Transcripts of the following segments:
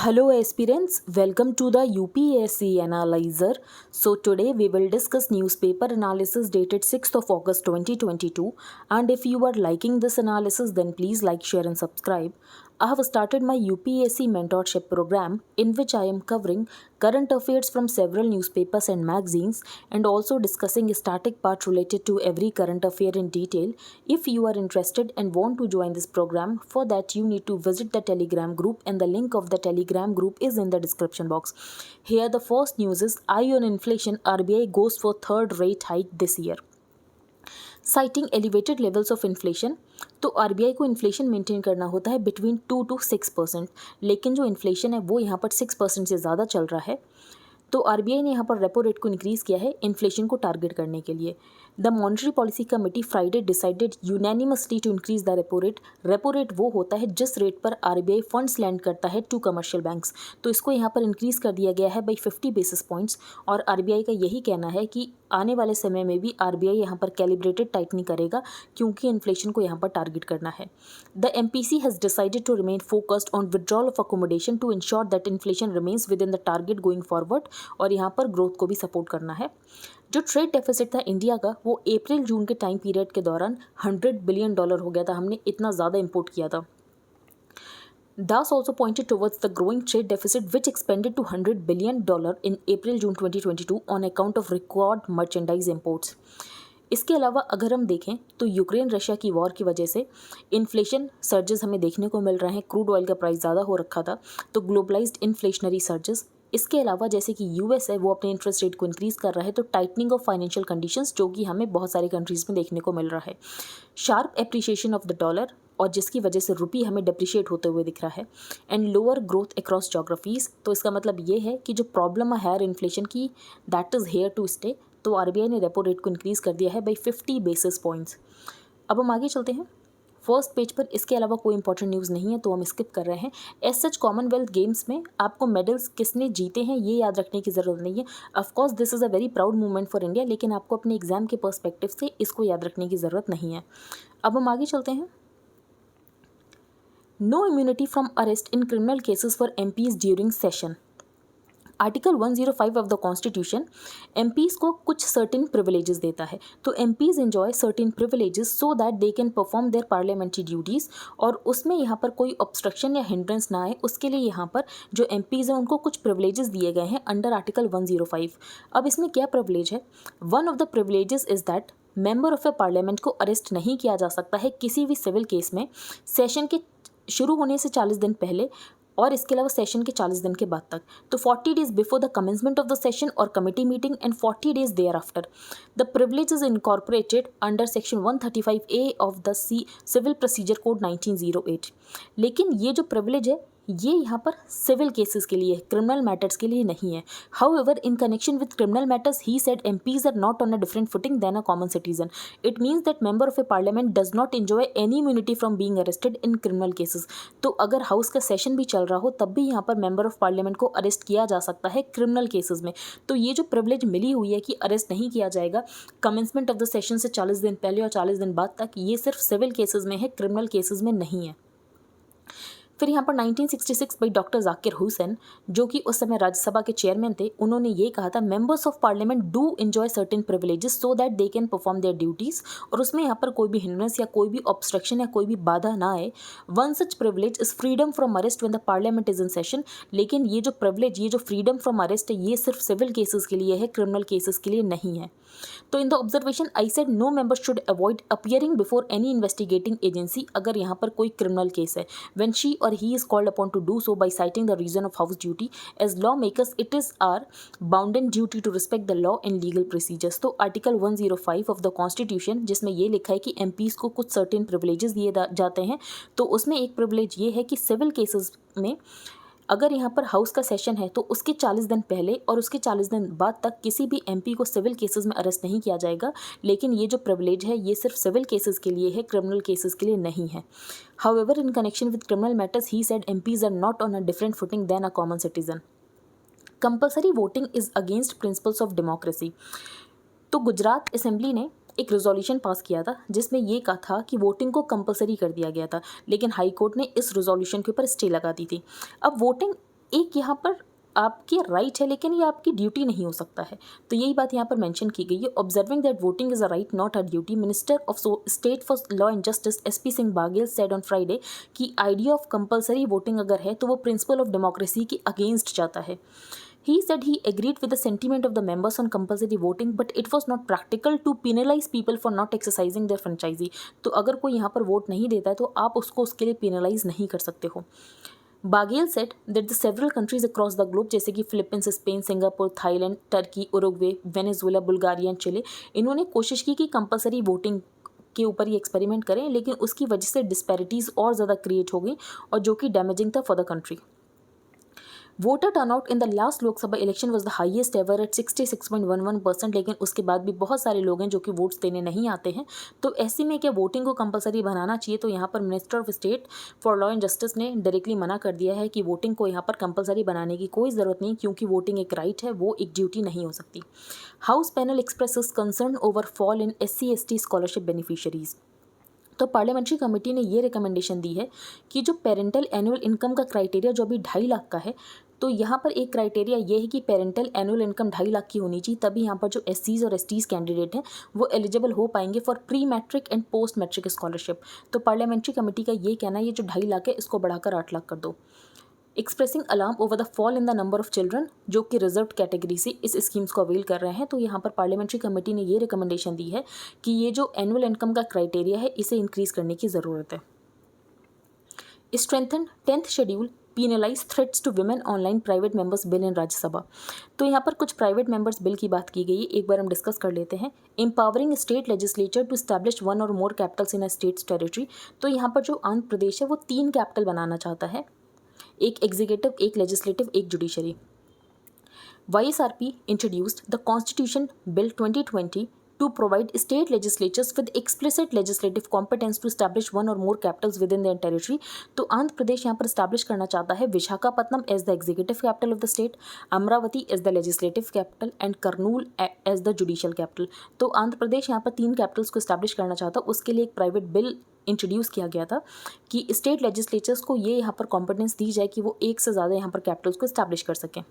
Hello aspirants, welcome to the UPSC Analyzer. So today we will discuss newspaper analysis dated 6th of August 2022, and if you are liking this analysis then please like, share and subscribe. I have started my UPSC mentorship program in which I am covering current affairs from several newspapers and magazines and also discussing a static part related to every current affair in detail. If you are interested and want to join this program, for that you need to visit the Telegram group, and the link of the Telegram group is in the description box. Here the first news is eye on inflation, RBI goes for third rate hike this year. Citing elevated levels of inflation, तो RBI को inflation maintain करना होता है between 2 to 6%, लेकिन जो inflation है वो यहाँ पर 6% से ज़्यादा चल रहा है, तो आरबीआई ने यहाँ पर रेपो रेट को इंक्रीज़ किया है इन्फ्लेशन को टारगेट करने के लिए. The monetary policy committee Friday decided unanimously to increase the repo rate. Repo rate वो होता है जिस रेट पर आरबीआई फंड्स लैंड करता है टू कमर्शियल बैंक्स, तो इसको यहाँ पर इंक्रीज़ कर दिया गया है बाई 50 बेसिस पॉइंट्स. और आरबीआई का यही कहना है कि आने वाले समय में भी आरबीआई यहाँ पर कैलिब्रेटेड टाइटनिंग करेगा क्योंकि इन्फ्लेशन को यहाँ पर टारगेट करना है. The MPC has decided to remain focused on withdrawal of accommodation to ensure that inflation remains within the target going forward, और यहाँ पर ग्रोथ को भी सपोर्ट करना है. जो ट्रेड डेफिसिट था इंडिया का वो अप्रैल जून के टाइम पीरियड के दौरान $100 बिलियन हो गया था. हमने इतना ज़्यादा इंपोर्ट किया था. Das also pointed towards the growing trade deficit, which expanded to $100 billion in April-June 2022 on account of record merchandise imports. इसके अलावा अगर हम देखें तो यूक्रेन रशिया की वॉर की वजह से इन्फ्लेशन सर्जेस हमें देखने को मिल रहे हैं. क्रूड ऑयल का प्राइस ज़्यादा हो रखा था, तो ग्लोबलाइज्ड इन्फ्लेशनरी सर्जेस. इसके अलावा जैसे कि यूएस है वो अपने इंटरेस्ट रेट को इंक्रीज़ कर रहा है, तो टाइटनिंग ऑफ फाइनेंशियल कंडीशंस जो कि हमें बहुत सारी कंट्रीज़ में देखने को मिल रहा है. Sharp appreciation of the dollar, और जिसकी वजह से रुपी हमें डिप्रिशिएट होते हुए दिख रहा है. And lower growth across geographies, तो इसका मतलब ये है कि जो प्रॉब्लम है हायर इन्फ्लेशन की that is here to stay. तो आरबीआई ने रेपो रेट को इंक्रीज़ कर दिया है बाई 50 बेसिस पॉइंट्स. अब हम आगे चलते हैं. फर्स्ट पेज पर इसके अलावा कोई इंपॉर्टेंट न्यूज़ नहीं है, तो हम स्किप कर रहे हैं. एज सच कॉमनवेल्थ गेम्स में आपको मेडल्स किसने जीते हैं ये याद रखने की ज़रूरत नहीं है. Of course this is a very proud movement for India, लेकिन आपको अपने एग्जाम के पर्सपेक्टिव से इसको याद रखने की ज़रूरत नहीं है. अब हम आगे चलते हैं. No immunity from arrest in criminal cases for MPs during session. Article 105 of the constitution MPs को कुछ सर्टेन प्रिविलेजेस देता है. तो MPs enjoy certain privileges so that they can perform their parliamentary duties, और उसमें यहाँ पर कोई ऑब्स्ट्रक्शन या हिंड्रेंस ना आए उसके लिए यहाँ पर जो एमपीज़ हैं उनको कुछ प्रिविलेजेस दिए गए हैं अंडर आर्टिकल 105. अब इसमें क्या प्रिविलेज है? One of the privileges is that member of a parliament को अरेस्ट नहीं किया जा सकता है किसी भी सिविल केस में सेशन के शुरू होने से 40 दिन पहले, और इसके अलावा सेशन के 40 दिन के बाद तक. तो 40 days before the commencement of the session और committee meeting and 40 days thereafter. The privilege is incorporated under section 135A of the civil procedure code 1908. लेकिन ये जो प्रिविलेज है ये यहाँ पर सिविल केसेस के लिए, क्रिमिनल मैटर्स के लिए नहीं है. However in connection with criminal matters he said MPs are not on a different footing than a common citizen. It means that member of a parliament does not enjoy any immunity from being arrested in criminal cases. तो अगर house का session भी चल रहा हो तब भी यहाँ पर मेंबर ऑफ पार्लियामेंट को अरेस्ट किया जा सकता है क्रिमिनल केसेस में. तो ये जो प्रिविलेज मिली हुई है कि अरेस्ट नहीं किया जाएगा कमेंसमेंट ऑफ द सेशन से 40 दिन पहले और 40 दिन बाद तक, ये सिर्फ सिविल केसेस में है, क्रिमिनल केसेस में नहीं है. फिर यहाँ पर 1966 बाई डॉक्टर जाकिर हुसैन, जो कि उस समय राज्यसभा के चेयरमैन थे, उन्होंने ये कहा था members of parliament do enjoy certain privileges so that they can perform their duties, और उसमें यहाँ पर कोई भी हिंड्रेंस या कोई भी ऑब्स्ट्रक्शन या कोई भी बाधा ना आए. One such privilege is freedom from arrest when the parliament is in session. लेकिन ये जो प्रिविलेज, ये जो फ्रीडम फ्रॉम अरेस्ट है, ये सिर्फ सिविल केसेस के लिए है, क्रिमिनल केसेस के लिए नहीं है. तो in the observation I said no member should avoid appearing before any investigating agency अगर यहाँ पर कोई क्रिमिनल केस है, when she or he is called upon to do so by citing the reason of house duty. As law makers it is our bounden duty to respect the law and legal procedures. तो article 105 of the constitution जिसमें ये लिखा है कि MPs को कुछ certain privileges दिए जाते हैं, तो उसमें एक प्रिविलेज ये है कि सिविल केसेस में अगर यहाँ पर हाउस का सेशन है तो उसके 40 दिन पहले और उसके 40 दिन बाद तक किसी भी एमपी को सिविल केसेस में अरेस्ट नहीं किया जाएगा. लेकिन ये जो प्रिविलेज है ये सिर्फ सिविल केसेस के लिए है, क्रिमिनल केसेस के लिए नहीं है. However in connection with criminal matters he said MPs are not on a different footing than a common citizen. Compulsory voting is against principles of democracy. तो गुजरात असेंबली ने एक रेजोल्यूशन पास किया था जिसमें ये कहा था कि वोटिंग को कंपलसरी कर दिया गया था, लेकिन हाई कोर्ट ने इस रेजोल्यूशन के ऊपर स्टे लगा दी थी. अब वोटिंग एक यहाँ पर आपकी राइट है लेकिन ये आपकी ड्यूटी नहीं हो सकता है। तो यही बात यहाँ पर मेंशन की गई है। Observing that voting is a right not a duty, minister of state for law and justice SP Singh Baghel said on Friday कि आइडिया ऑफ कंपलसरी वोटिंग अगर है तो वो प्रिंसिपल ऑफ डेमोक्रेसी के अगेंस्ट जाता है। He said he agreed with the sentiment of the members on compulsory voting, but it was not practical to penalize people for not exercising their franchisee. तो अगर कोई यहाँ पर वोट नहीं देता है तो आप उसको उसके लिए पेनलाइज नहीं कर सकते हो। Baghel said that the several countries across the globe जैसे कि Philippines, Spain, Singapore, Thailand, Turkey, Uruguay, Venezuela, Bulgaria and Chile, इन्होंने कोशिश की कि कंपलसरी वोटिंग के ऊपर ये एक्सपेरिमेंट करें, लेकिन उसकी वजह से डिस्पैरिटीज़ और ज़्यादा क्रिएट हो गई और जो कि डैमेजिंग था for the country. Voter turnout in the last Lok Sabha election was the highest ever eight 66.11%, लेकिन उसके बाद भी बहुत सारे लोग हैं जो कि वोट्स देने नहीं आते हैं। तो ऐसे में क्या वोटिंग को कंपलसरी बनाना चाहिए? तो यहाँ पर minister of state for law and justice ने डायरेक्टली मना कर दिया है कि वोटिंग को यहाँ पर कंपलसरी बनाने की कोई ज़रूरत नहीं, क्योंकि वोटिंग एक राइट है, वो एक ड्यूटी नहीं हो सकती। House panel expresses concern over fall in SC/ST scholarship beneficiaries. तो पार्लियामेंट्री कमेटी ने ये रिकमेंडेशन दी है कि जो पेरेंटल एनुअल इनकम का क्राइटेरिया जो अभी 2.5 लाख का है, तो यहाँ पर एक क्राइटेरिया ये है कि पेरेंटल एनुअल इनकम 2.5 लाख की होनी चाहिए, तभी यहाँ पर जो SCs और STs कैंडिडेट हैं वो एलिजिबल हो पाएंगे for pre matric and post matric scholarship. तो पार्लियामेंट्री कमेटी का ये कहना है ये जो 2.5 लाख है इसको बढ़ाकर 8 लाख कर दो। Expressing alarm over the fall in the number of children जो कि रिजर्व कैटेगरी से इस स्कीम्स को अवेल कर रहे हैं, तो यहाँ पर पार्लियामेंट्री कमेटी ने ये रिकमेंडेशन दी है कि ये जो एनुअल इनकम का क्राइटेरिया है इसे इंक्रीज करने की ज़रूरत है। Strengthen 10th schedule penalize threats to women online private members bill in Rajya Sabha. तो यहाँ पर कुछ प्राइवेट मेंबर्स बिल की बात की गई है, एक बार हम डिस्कस कर लेते हैं। Empowering state legislature to establish 1 और more capitals in a state's territory. तो यहाँ पर जो आंध्र प्रदेश है वो 3 कैपिटल बनाना चाहता है, एक एग्जीक्यूटिव, एक लेजिस्लेटिव, एक judiciary. YSRP introduced the constitution bill 2020 to provide state legislatures with explicit legislative competence to establish 1 or more capitals within their territory। तो आंध्र प्रदेश यहाँ पर स्टैब्लिश करना चाहता है Visakhapatnam as the executive capital of the state, Amaravati as the legislative capital and Kurnool as the judicial capital. तो आंध्र प्रदेश यहाँ पर 3 Capitals को स्टैब्लिश करना चाहता, उसके लिए एक प्राइवेट बिल इंट्रोड्यूस किया गया था कि स्टेट लेजिस्लेचर्स को ये यहाँ पर कॉम्पिटेंस दी जाए कि वो एक से ज़्यादा यहाँ पर कैपिटल्स को स्टैब्लिश कर सकें।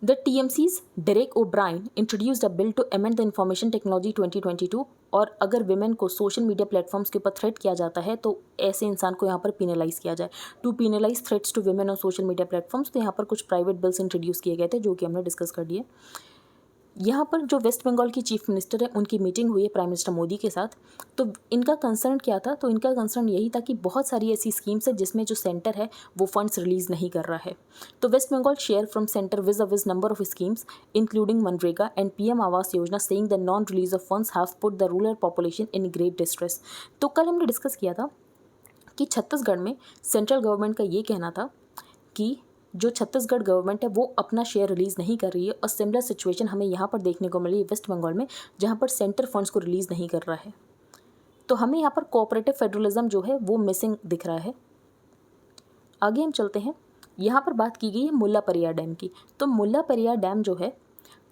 The TMC's Derek O'Brien introduced a bill to amend the Information Technology 2022। और अगर विमेन को सोशल मीडिया प्लेटफॉर्म्स के ऊपर थ्रेट किया जाता है तो ऐसे इंसान को यहाँ पर पिनलाइज किया जाए, to penalise threats to women on social media platforms. तो यहाँ पर कुछ प्राइवेट बिल्स इंट्रोड्यूस किए गए थे जो कि हमने डिस्कस कर दिए। यहाँ पर जो वेस्ट बंगाल की चीफ मिनिस्टर है उनकी मीटिंग हुई है प्राइम मिनिस्टर मोदी के साथ। तो इनका कंसर्न क्या था? तो इनका कंसर्न यही था कि बहुत सारी ऐसी स्कीम्स है जिसमें जो सेंटर है वो फंड्स रिलीज़ नहीं कर रहा है। तो West Bengal share from centre vis a vis number of schemes including मनरेगा and PM Awas Yojana, saying the non release of funds have put the rural population in great distress. तो कल हमने डिस्कस किया था कि छत्तीसगढ़ में सेंट्रल गवर्नमेंट का ये कहना था कि जो छत्तीसगढ़ गवर्नमेंट है वो अपना शेयर रिलीज़ नहीं कर रही है, और सिमिलर सिचुएशन हमें यहाँ पर देखने को मिली वेस्ट बंगाल में जहाँ पर सेंटर फंड्स को रिलीज़ नहीं कर रहा है। तो हमें यहाँ पर कोऑपरेटिव फेडरलिज्म जो है वो मिसिंग दिख रहा है। आगे हम चलते हैं, यहाँ पर बात की गई है मुल्ला पेरियार डैम की। तो मुल्ला पेरियार डैम जो है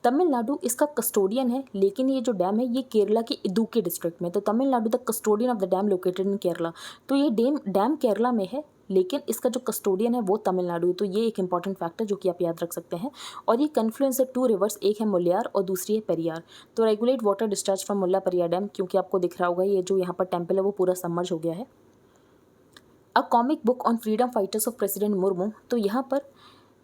तमिलनाडु इसका कस्टोडियन है, लेकिन ये जो डैम है ये केरला के इदुक्की डिस्ट्रिक्ट में। तो Tamil Nadu the custodian of the dam located in Kerala. तो ये डैम केरला में है लेकिन इसका जो कस्टोडियन है वो तमिलनाडु। तो ये एक इंपॉर्टेंट फैक्ट है जो कि आप याद रख सकते हैं। और ये कन्फ्लुएंस है 2 रिवर्स, एक है मुल्लियार और दूसरी है पेरियार। तो regulate water discharge from Mulla Periyar dam, क्योंकि आपको दिख रहा होगा ये जो यहाँ पर टेम्पल है वो पूरा सबमर्ज हो गया है। A comic book on freedom fighters of President Murmu. तो यहाँ पर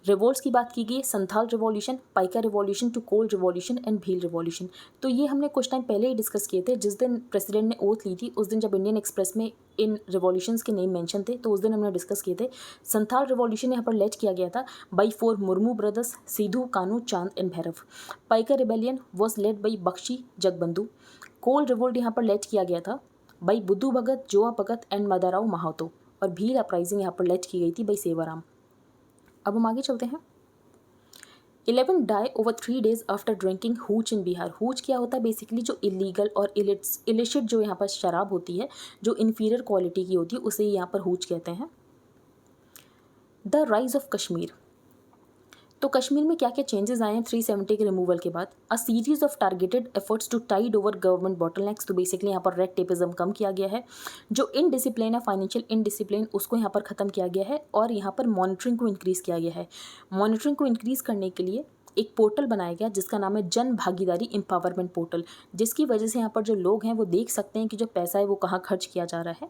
रिवोल्ट्स की बात की गई, Santhal revolution, Paika revolution to Kol revolution and Bhil revolution. तो ये हमने कुछ टाइम पहले ही डिस्कस किए थे। जिस दिन प्रेसिडेंट ने ओथ ली थी उस दिन जब इंडियन एक्सप्रेस में इन रिवॉल्यूशंस के नेम मेंशन थे तो उस दिन हमने डिस्कस किए थे। संथाल रिवॉल्यूशन यहाँ पर लेड किया गया था by 4 Murmu brothers, Sidhu, Kanhu, Chand and Bhairav. Paika rebellion was led by Bakshi Jagabandhu. Kol revolt यहाँ पर लेड किया गया था बाई बुद्धू भगत, जोआ भगत एंड मदाराव महातो। और भील अपराइजिंग यहाँ पर लेड की गई थी बाई सेवाराम। अब हम आगे चलते हैं। 11 die over 3 days after drinking hooch in Bihar. Hooch क्या होता है? बेसिकली जो इलीगल और इलिशिट जो यहाँ पर शराब होती है जो इन्फीरियर क्वालिटी की होती है उसे यहाँ पर हूच कहते हैं। The rise of Kashmir. तो कश्मीर में क्या क्या चेंजेस आए हैं 370 के रिमूवल के बाद? A series of targeted efforts to tide over government bottlenecks. तो बेसिकली यहाँ पर रेड टेपिज्म कम किया गया है, जो इनडिसिप्लिन है, फाइनेंशियल इनडिसिप्लिन, उसको यहाँ पर ख़त्म किया गया है, और यहाँ पर मॉनिटरिंग को इंक्रीज़ किया गया है। मॉनिटरिंग को इंक्रीज़ करने के लिए एक पोर्टल बनाया गया जिसका नाम है जन भागीदारी एम्पावरमेंट पोर्टल, जिसकी वजह से यहाँ पर जो लोग हैं वो देख सकते हैं कि जो पैसा है वो कहाँ खर्च किया जा रहा है।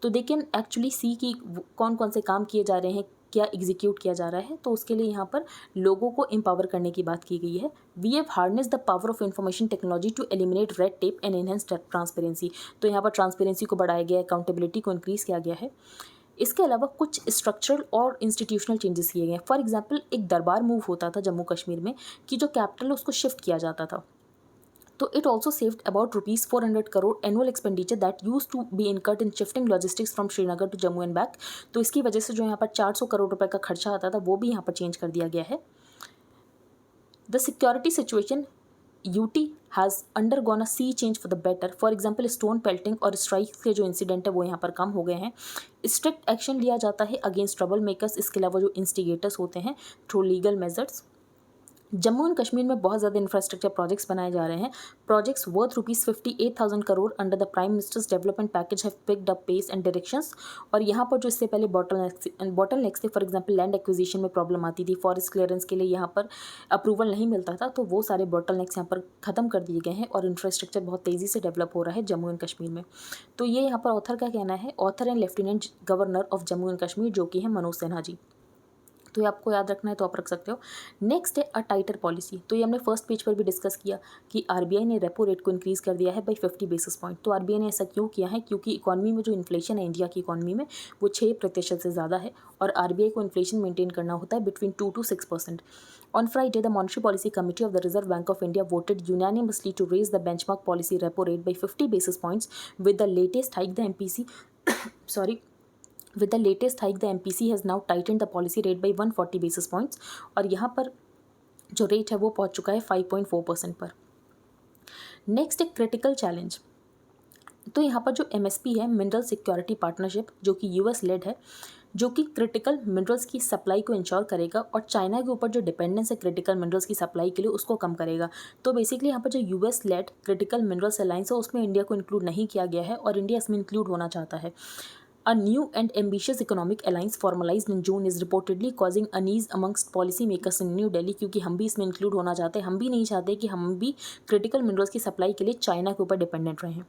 तो दे कैन एक्चुअली सी कि कौन कौन से काम किए जा रहे हैं, क्या एग्जीक्यूट किया जा रहा है। तो उसके लिए यहाँ पर लोगों को एम्पावर करने की बात की गई है। We have harness the power of information technology to eliminate red tape and enhance transparency. तो यहाँ पर ट्रांसपेरेंसी को बढ़ाया गया है, अकाउंटेबिलिटी को इंक्रीज़ किया गया है। इसके अलावा कुछ स्ट्रक्चरल और इंस्टीट्यूशनल चेंजेस किए गए। फॉर एग्जांपल, एक दरबार मूव होता था जम्मू कश्मीर में कि जो कैपिटल उसको शिफ्ट किया जाता था, तो it also saved about ₹400 crore annual expenditure that use to be incurred in shifting logistics from Srinagar to Jammu and back. तो इसकी वजह से जो यहाँ पर 400 करोड़ रुपए का खर्चा आता था वो भी यहाँ पर चेंज कर दिया गया है। The security situation UT has undergone a sea change for the better. For example, stone pelting और स्ट्राइक के जो इंसिडेंट है वो यहाँ पर कम हो गए हैं। स्ट्रिक्ट एक्शन लिया जाता है अगेंस्ट ट्रबल मेकर्स, इसके अलावा जो इंस्टिगेटर्स होते हैं, through legal measures. Jammu and Kashmir में बहुत ज़्यादा इंफ्रास्ट्रक्चर प्रोजेक्ट्स बनाए जा रहे हैं। Projects worth ₹58,000 crore under the prime minister's development package have picked up pace and directions. और यहाँ पर जो इससे पहले बॉटलनेक्स थे, फॉर एग्जांपल लैंड एक्विजिशन में प्रॉब्लम आती थी, फॉरेस्ट क्लियरेंस के लिए यहाँ पर अप्रूवल नहीं मिलता था, तो वो सारे बॉटलनेक्स यहाँ पर ख़त्म कर दिए गए हैं और इंफ्रास्ट्रक्चर बहुत तेज़ी से डेवलप हो रहा है जम्मू एंड कश्मीर में। तो ये यहाँ पर ऑथर का कहना है, author and lieutenant governor of Jammu and Kashmir, जो कि है मनोज सिन्हा जी। तो ये आपको याद रखना है तो आप रख सकते हो। नेक्स्ट है अ टाइटर पॉलिसी। तो ये हमने फर्स्ट पेज पर भी डिस्कस किया कि आरबीआई ने रेपो रेट को इंक्रीज़ कर दिया है बाई 50 बेसिस पॉइंट। तो आरबीआई ने ऐसा क्यों किया है? क्योंकि इकॉनमी में जो इन्फ्लेशन है इंडिया की इकॉनमी में वो 6% से ज़्यादा है, और आरबीआई को इन्फ्लेशन मेंटेन करना होता है between 2 to 6%। On Friday, the Monetary Policy Committee of the Reserve Bank of India voted unanimously to raise the benchmark policy repo rate by 50 basis points. With the latest hike, the MPC With the latest hike, the MPC has now tightened the policy rate by 140 basis points, और यहाँ पर जो rate है वो पहुँच चुका है 5.4% पर। नेक्स्ट है क्रिटिकल चैलेंज। तो यहाँ पर जो MSP है, मिनरल सिक्योरिटी पार्टनरशिप, जो कि US लेड है, जो कि क्रिटिकल मिनरल्स की सप्लाई को इंश्योर करेगा और चाइना के ऊपर जो डिपेंडेंस है क्रिटिकल मिनरल्स की सप्लाई के लिए उसको कम करेगा। तो बेसिकली यहाँ पर जो US led critical minerals alliance है उसमें इंडिया को इंक्लूड नहीं किया गया है, और इंडिया इसमें इंक्लूड होना चाहता है। A new and ambitious economic alliance formalized in June is reportedly causing unease amongst policymakers in New Delhi, क्योंकि हम भी इसमें इंक्लूड होना चाहते हैं। हम भी नहीं चाहते कि हम भी क्रिटिकल मिनरल्स की सप्लाई के लिए चाइना के ऊपर डिपेंडेंट रहें।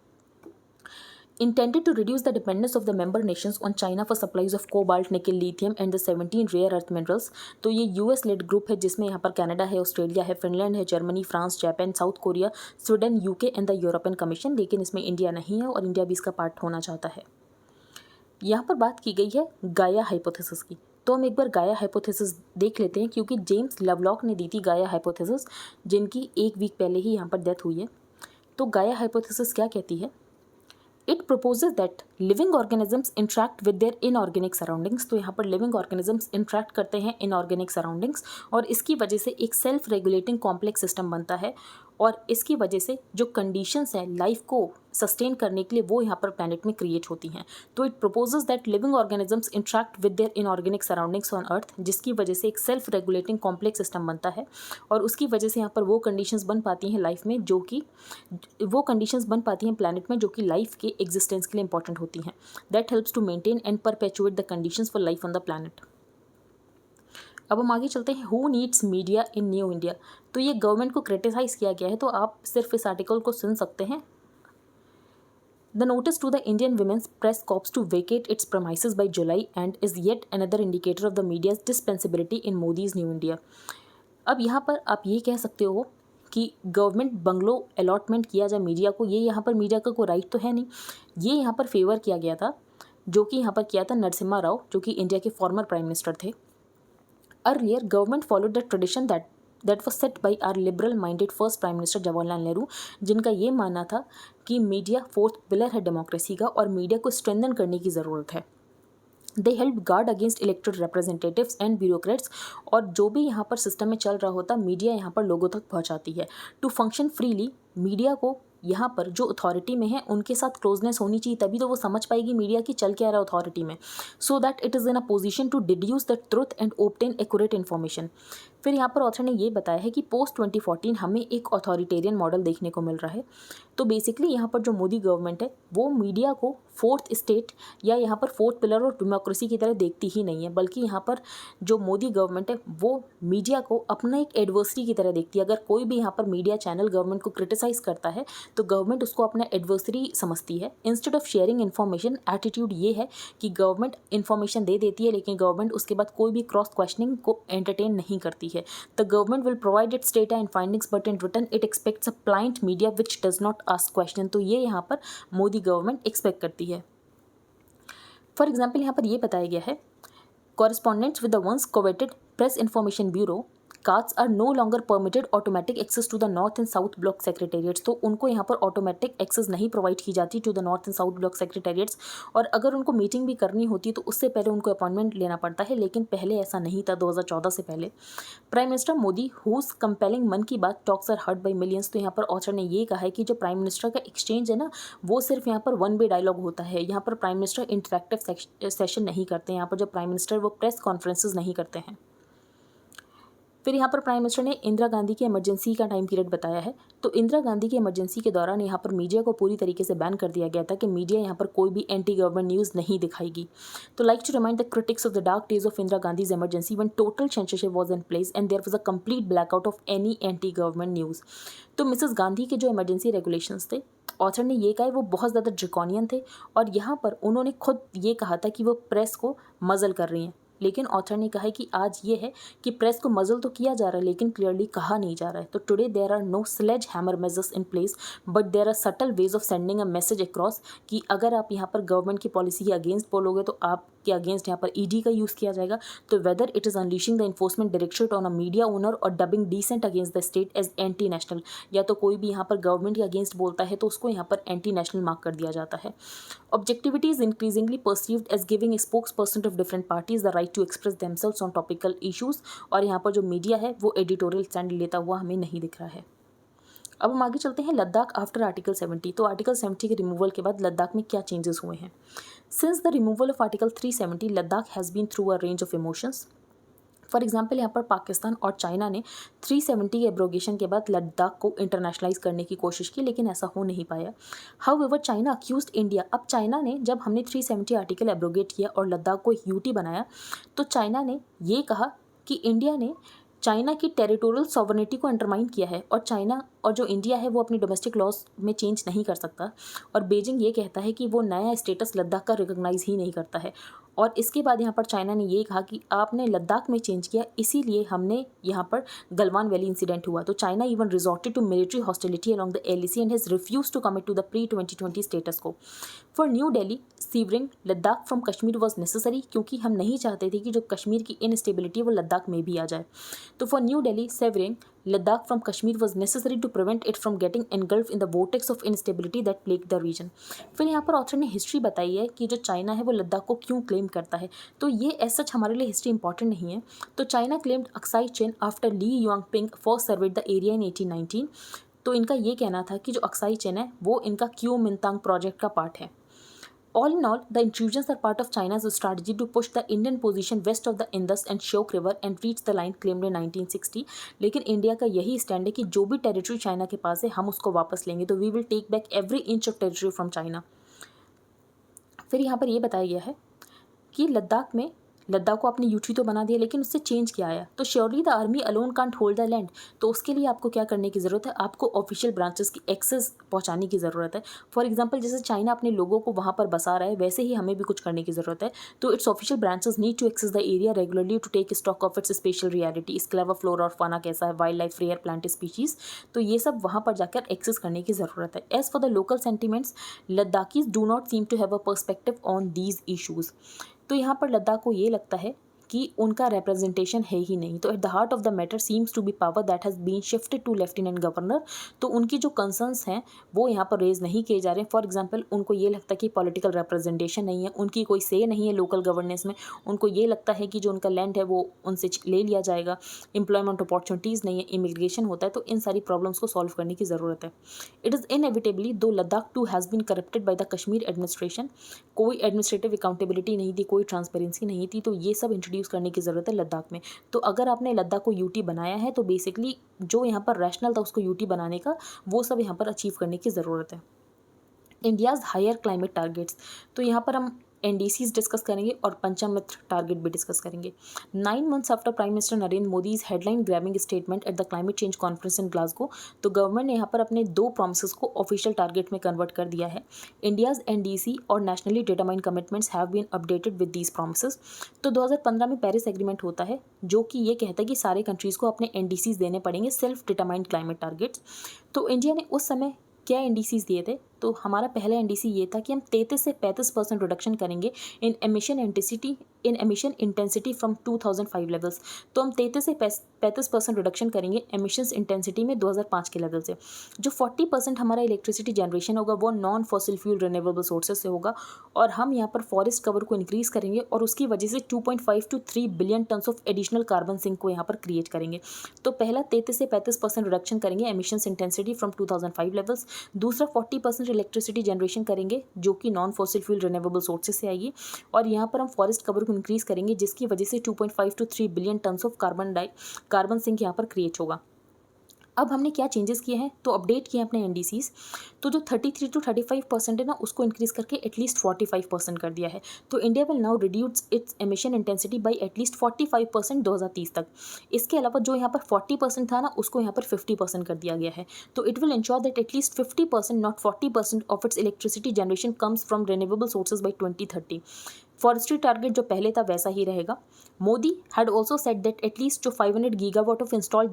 Intended to reduce the dependence of the member nations on China for supplies of cobalt, nickel, lithium and the 17 rare earth minerals। तो ये US लेड ग्रुप है जिसमें यहाँ पर कनाडा है, ऑस्ट्रेलिया है, फिनलैंड है, Germany, France, Japan, south Korea, Sweden, UK and the European commission. लेकिन इसमें इंडिया नहीं है और इंडिया भी इसका पार्ट होना चाहता है। यहाँ पर बात की गई है गाया हाइपोथेसिस की। तो हम एक बार गाया हाइपोथेसिस देख लेते हैं, क्योंकि जेम्स लवलॉक ने दी थी गाया हाइपोथेसिस, जिनकी 1 वीक पहले ही यहाँ पर डेथ हुई है। तो गाया हाइपोथेसिस क्या कहती है? It proposes that living organisms interact with their inorganic surroundings. तो यहाँ पर लिविंग ऑर्गेनिजम्स इंट्रैक्ट करते हैं इनऑर्गेनिक सराउंडिंग्स, और इसकी वजह से एक सेल्फ रेगुलेटिंग कॉम्प्लेक्स सिस्टम बनता है, और इसकी वजह से जो कंडीशंस हैं लाइफ को सस्टेन करने के लिए वो यहाँ पर प्लैनेट में क्रिएट होती हैं। तो it proposes that living organisms interact with their inorganic surroundings on earth, जिसकी वजह से एक सेल्फ रेगुलेटिंग कॉम्प्लेक्स सिस्टम बनता है, और उसकी वजह से यहाँ पर वो कंडीशंस बन पाती हैं लाइफ में, जो कि वो कंडीशंस बन पाती हैं प्लैनेट में जो कि लाइफ के एग्जिस्टेंस के लिए इंपॉर्टेंट होती हैं। That helps to maintain and perpetuate the conditions for life on the planet. अब हम आगे चलते हैं। Who needs media in new India. तो ये गवर्नमेंट को क्रिटिसाइज़ किया गया है, तो आप सिर्फ इस आर्टिकल को सुन सकते हैं। The notice to the Indian women's press corps to vacate its premises by July and is yet another indicator of the media's dispensability in Modi's new India. अब यहाँ पर आप ये कह सकते हो कि गवर्नमेंट बंगलो अलॉटमेंट किया जाए मीडिया को, ये यहाँ पर मीडिया का कोई राइट तो है नहीं। ये यहाँ पर फेवर किया गया था, जो कि यहाँ पर किया था नरसिम्हा राव, जो कि इंडिया के फॉर्मर प्राइम मिनिस्टर थे। Earlier, government followed the tradition that was set by our liberal-minded first Prime Minister Jawaharlal Nehru, जिनका ये मानना था कि मीडिया फोर्थ पिलर है डेमोक्रेसी का और मीडिया को स्ट्रेंथन करने की ज़रूरत है। They help guard against elected representatives and bureaucrats, और जो भी यहाँ पर सिस्टम में चल रहा होता मीडिया यहाँ पर लोगों तक पहुँचाती है। टू फंक्शन फ्रीली, मीडिया को यहाँ पर जो अथॉरिटी में है उनके साथ क्लोजनेस होनी चाहिए, तभी तो वो समझ पाएगी मीडिया की चल क्या रहा है अथॉरिटी में, so that it is in a position to deduce the truth and obtain accurate information. फिर यहाँ पर ऑथर ने ये बताया है कि पोस्ट 2014 हमें एक अथॉरिटेरियन मॉडल देखने को मिल रहा है। तो बेसिकली यहाँ पर जो मोदी गवर्नमेंट है वो मीडिया को फोर्थ स्टेट या यहाँ पर फोर्थ पिलर और डेमोक्रेसी की तरह देखती ही नहीं है, बल्कि यहाँ पर जो मोदी गवर्नमेंट है वो मीडिया को अपना एक एडवर्सरी की तरह देखती है। अगर कोई भी यहाँ पर मीडिया चैनल गवर्नमेंट को क्रिटिसाइज़ करता है तो गवर्नमेंट उसको अपना एडवर्सरी समझती है। Instead of sharing information, attitude ये है कि गवर्नमेंट इन्फॉर्मेशन दे देती है लेकिन गवर्नमेंट उसके बाद कोई भी क्रॉस क्वेश्चनिंग को एंटरटेन नहीं करती है। The government will provide its data and findings but in return it expects a pliant media which does not ask question. तो ये यहाँ पर मोदी गवर्नमेंट एक्सपेक्ट करती है। फॉर एग्जाम्पल यहाँ पर ये बताया गया है, correspondents with the once coveted Press Information Bureau cards are no longer permitted automatic access to the North and South Block Secretariats। तो उनको यहाँ पर ऑटोमेटिक एक्सेस नहीं प्रोवाइड की जाती to the north and south block secretariats, और अगर उनको मीटिंग भी करनी होती तो उससे पहले उनको अपॉइंटमेंट लेना पड़ता है, लेकिन पहले ऐसा नहीं था 2014 से पहले। Prime minister Modi whose compelling Mann Ki Baat talks are heard by millions. तो यहाँ पर ऑथर ने ये कहा है कि जो प्राइम मिनिस्टर का एक्सचेंज है ना वो सिर्फ यहाँ पर वन वे डायलॉग होता है। यहाँ पर प्राइम मिनिस्टर इंटरेक्टिव सेशन नहीं करते, यहाँ पर जो प्राइम मिनिस्टर वो प्रेस कॉन्फ्रेंसेज नहीं करते हैं। फिर यहाँ पर प्राइम मिनिस्टर ने इंदिरा गांधी की इमरजेंसी का टाइम पीरियड बताया है। तो इंदिरा गांधी की इमरजेंसी के दौरान यहाँ पर मीडिया को पूरी तरीके से बैन कर दिया गया था कि मीडिया यहाँ पर कोई भी एंटी गवर्नमेंट न्यूज़ नहीं दिखाएगी। तो like to remind the critics of the dark days of Indira Gandhi's emergency when total censorship was in place and there was a complete blackout of any anti government news. तो Mrs Gandhi के जो emergency regulations थे, author ने ये कहा वो बहुत ज़्यादा ड्रैकोनियन थे, और यहाँ पर उन्होंने खुद ये कहा था कि वो प्रेस को मजल कर रही हैं। लेकिन ऑथर ने कहा है कि आज ये है कि प्रेस को मजल तो किया जा रहा है लेकिन क्लियरली कहा नहीं जा रहा है। तो today there are no sledge hammer measures in place but there are subtle ways of sending a message across, कि अगर आप यहाँ पर गवर्नमेंट की पॉलिसी के अगेंस्ट बोलोगे तो आपके अगेंस्ट यहाँ पर ईडी का यूज़ किया जाएगा। तो whether it is unleashing the enforcement directorate on a media owner or dubbing dissent against the state as anti national, या तो कोई भी यहाँ पर गवर्नमेंट के अगेंस्ट बोलता है तो उसको यहाँ पर एंटी नेशनल मार्क कर दिया जाता है। Objectivity is increasingly perceived as giving a spokesperson of different parties the right to express themselves on topical issues, और यहाँ पर जो मीडिया है वो एडिटोरियल स्टैंड लेता हुआ हमें नहीं दिख रहा है। अब हम आगे चलते हैं लद्दाख आफ्टर आर्टिकल 70। तो आर्टिकल 70 के रिमूवल के बाद लद्दाख में क्या चेंजेस हुए हैं। Since the removal of article 370 Ladakh has been through a range of emotions. For example यहाँ पर पाकिस्तान और चाइना ने 370 के एब्रोगेशन के बाद लद्दाख को इंटरनेशनलाइज करने की कोशिश की, लेकिन ऐसा हो नहीं पाया। However China accused India. अब चाइना ने, जब हमने 370 आर्टिकल एब्रोगेट किया और लद्दाख को एक यूटी बनाया, तो चाइना ने ये कहा कि इंडिया ने चाइना की टेरिटोरियल सॉवरेनिटी को अंडरमाइन किया है, और चाइना और जो इंडिया है वो अपनी डोमेस्टिक लॉज में चेंज नहीं कर सकता, और बीजिंग ये कहता है कि वो नया स्टेटस लद्दाख का रिकॉग्नाइज ही नहीं करता है। और इसके बाद यहाँ पर चाइना ने ये कहा कि आपने लद्दाख में चेंज किया इसीलिए हमने यहाँ पर गलवान वैली इंसिडेंट हुआ। तो China even resorted to military hostility along the LAC and has refuse to commit to the pre 2020 status quo. For new Delhi severing Ladakh from Kashmir was necessary, क्योंकि हम नहीं चाहते थे कि जो कश्मीर की इनस्टेबिलिटी वो लद्दाख में भी आ जाए। तो for new Delhi savouring Ladakh from Kashmir was necessary to prevent it from getting engulfed in the vortex of instability that plagued the region। फिर यहाँ पर ऑथर ने हिस्ट्री बताई है कि जो चाइना है वो लद्दाख को क्यों क्लेम करता है। तो ये एज सच हमारे लिए हिस्ट्री इंपॉर्टेंट नहीं है। तो China claimed Aksai Chin after Li Yuanping first surveyed the area in 1819। तो इनका ये कहना था कि जो अक्साई चेन है वो इनका क्यू मिनतांग प्रोजेक्ट का पार्ट है। All in all, the intrusions are part of China's strategy to push the Indian position west of the Indus and Shyok River and reach the line claimed in 1960। लेकिन India का यही stand है कि जो भी territory China के पास है हम उसको वापस लेंगे। तो we will take back every inch of territory from China. फिर यहाँ पर ये बताया गया है कि लद्दाख को आपने यूटी तो बना दिया लेकिन उससे चेंज क्या आया। तो surely the army alone can't hold the land. तो उसके लिए आपको क्या करने की ज़रूरत है, आपको ऑफिशियल ब्रांचेस की एक्सेस पहुंचाने की ज़रूरत है। फॉर एग्जांपल जैसे चाइना अपने लोगों को वहाँ पर बसा रहा है वैसे ही हमें भी कुछ करने की ज़रूरत है। तो its official branches need to access the area regularly to take stock of its special reality, clever flora और फाना कैसा है, wildlife, rare plant species. तो ये सब वहाँ पर जाकर एक्सेस करने की ज़रूरत है। As for the local sentiments Ladakhis do not seem to have a perspective on these issues. तो यहाँ पर लद्दाख को ये लगता है कि उनका रिप्रेजेंटेशन है ही नहीं। तो at the heart of the matter seems to be power that has been shifted to lieutenant governor. तो उनकी जो कंसर्न्स हैं वो यहाँ पर रेज नहीं किए जा रहे हैं। फॉर एग्जांपल उनको ये लगता है कि पॉलिटिकल रिप्रेजेंटेशन नहीं है, उनकी कोई से नहीं है लोकल गवर्नेंस में, उनको ये लगता है कि जो उनका लैंड है वो उनसे ले लिया जाएगा, एम्प्लॉयमेंट अपॉर्चुनिटीज़ नहीं है, इमिग्रेशन होता है। तो इन सारी प्रॉब्लम्स को सॉल्व करने की ज़रूरत है। It is inevitably though Ladakh too has been corrupted by the Kashmir administration, कोई एडमिनिस्ट्रेटिव अकाउंटेबिलिटी नहीं थी, कोई ट्रांसपेरेंसी नहीं थी। तो ये सब इंट्रोड्यूस करने की ज़रूरत है लद्दाख में। तो अगर आपने लद्दाख को यूटी बनाया है तो बेसिकली जो यहाँ पर रैशनल था उसको यूटी बनाने का, वो सब यहाँ पर अचीव करने की ज़रूरत है। इंडियाज़ हायर क्लाइमेट टारगेट्स, तो यहाँ पर हम NDCs डिस्कस करेंगे और पंचामित्र टारगेट भी डिस्कस करेंगे। 9 months after prime minister Narendra Modi's headline grabbing statement at the climate change conference in Glasgow, तो गवर्नमेंट ने यहाँ पर अपने 2 प्रॉमिसेस को ऑफिशियल टारगेट में कन्वर्ट कर दिया है। इंडियाज़ NDC और nationally determined commitments have been updated with these promises. तो 2015 में पेरिस एग्रीमेंट होता है जो कि ये कहता है कि सारे कंट्रीज़ को अपने NDCs देने पड़ेंगे, सेल्फ डिटरमाइंड क्लाइमेट टारगेट्स। तो इंडिया ने उस समय क्या NDCs दिए थे? तो हमारा पहला NDC ये था कि हम 33 से 35% रिडक्शन करेंगे इन एमिशन इंटेंसिटी फ्रॉम 2005 लेवल्स। तो हम 33 से 35% रिडक्शन करेंगे एमिशंस इंटेंसिटी में 2005 के लेवल से। जो 40% हमारा इलेक्ट्रिसिटी जनरेशन होगा वो non fossil fuel renewable sources से होगा, और हम यहाँ पर फॉरेस्ट कवर को इंक्रीज़ करेंगे और उसकी वजह से 2.5 to 3 billion tons of additional carbon sink को यहाँ पर क्रिएट करेंगे। तो पहला 33 से 35% रिडक्शन करेंगे एमिशंस इंटेंसिटी फ्रॉम 2005 लेवल्स। दूसरा 40% इलेक्ट्रिसिटी जनरेशन करेंगे जो कि non fossil fuel renewable sources से आएगी, और यहाँ पर हम फॉरेस्ट कवर को इंक्रीज़ करेंगे जिसकी वजह से 2.5 to 3 billion tons of carbon sink यहाँ पर क्रिएट होगा। अब हमने क्या चेंजेस किए हैं? तो अपडेट किए अपने NDCs। तो जो 33 to 35% है ना उसको इंक्रीज़ करके एटलीस्ट 45% कर दिया है। तो India will now reduce it's emission intensity by at least 45% 2030 तक। इसके अलावा जो यहाँ पर 40% था ना उसको यहाँ पर 50% कर दिया गया है। तो it will ensure that at least 50% not 40% of its electricity generation comes from renewable sources by 2030। Forestry target जो पहले था वैसा ही रहेगा। Modi had also set that at least जो 500 gigawatt of installed